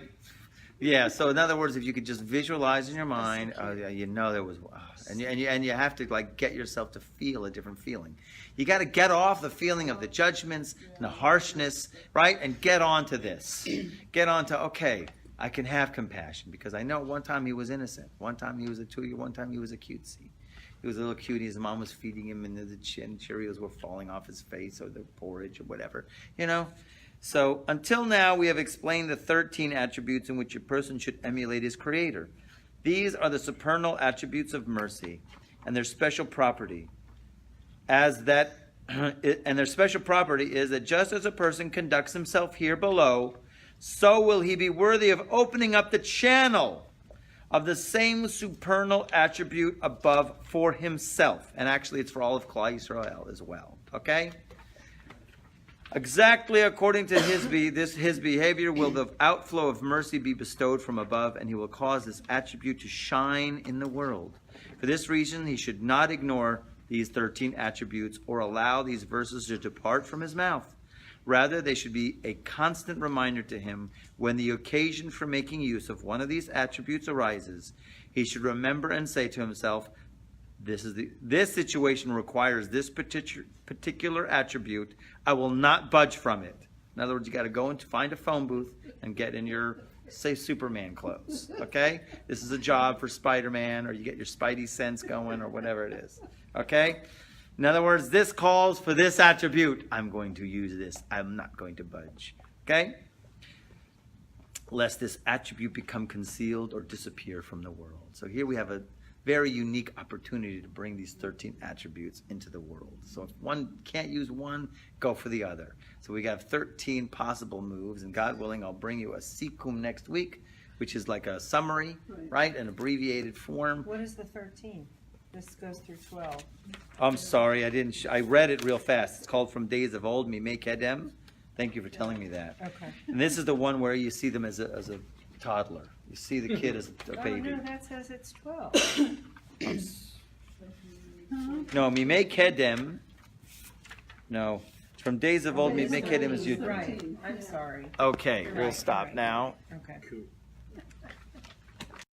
Yeah. So in other words, if you could just visualize in your mind, you know there was, and you have to like get yourself to feel a different feeling. You got to get off the feeling of the judgments and the harshness, right? And get on to this. Get on to, okay, I can have compassion because I know one time he was innocent. One time he was a 2-year. One time he was a cutesy. He was a little cutie. His mom was feeding him, and the Cheerios were falling off his face, or the porridge, or whatever. You know. So until now, we have explained the 13 attributes in which a person should emulate his Creator. These are the supernal attributes of mercy, and their special property, and their special property is that just as a person conducts himself here below, so will he be worthy of opening up the channel of the same supernal attribute above for himself. And actually, it's for all of Klal Yisrael as well. Okay? Exactly according to his behavior will the outflow of mercy be bestowed from above, and he will cause this attribute to shine in the world. For this reason, he should not ignore these 13 attributes or allow these verses to depart from his mouth. Rather, they should be a constant reminder to him when the occasion for making use of one of these attributes arises. He should remember and say to himself, this situation requires this particular attribute. I will not budge from it. In other words, you got to go and find a phone booth and get in your, say, Superman clothes. Okay? This is a job for Spider-Man, or you get your Spidey sense going, or whatever it is. Okay? In other words, this calls for this attribute. I'm going to use this. I'm not going to budge. Okay? Lest this attribute become concealed or disappear from the world. So here we have a very unique opportunity to bring these 13 attributes into the world. So if one can't use one, go for the other. So we got 13 possible moves, and God willing, I'll bring you a sikum next week, which is like a summary, right? An abbreviated form. What is the 13? This goes through 12. I'm sorry, I read it real fast. It's called From Days of Old, Mimei Kedem. Thank you for telling me that. Okay. And this is the one where you see them as a toddler. You see the kid as a baby. Oh, no, that says it's 12. No, Mimei Kedem. No. From Days of Old, Mimei Kedem is you. Right. I'm sorry. Okay, we'll Right, stop right. now. Okay. Cool.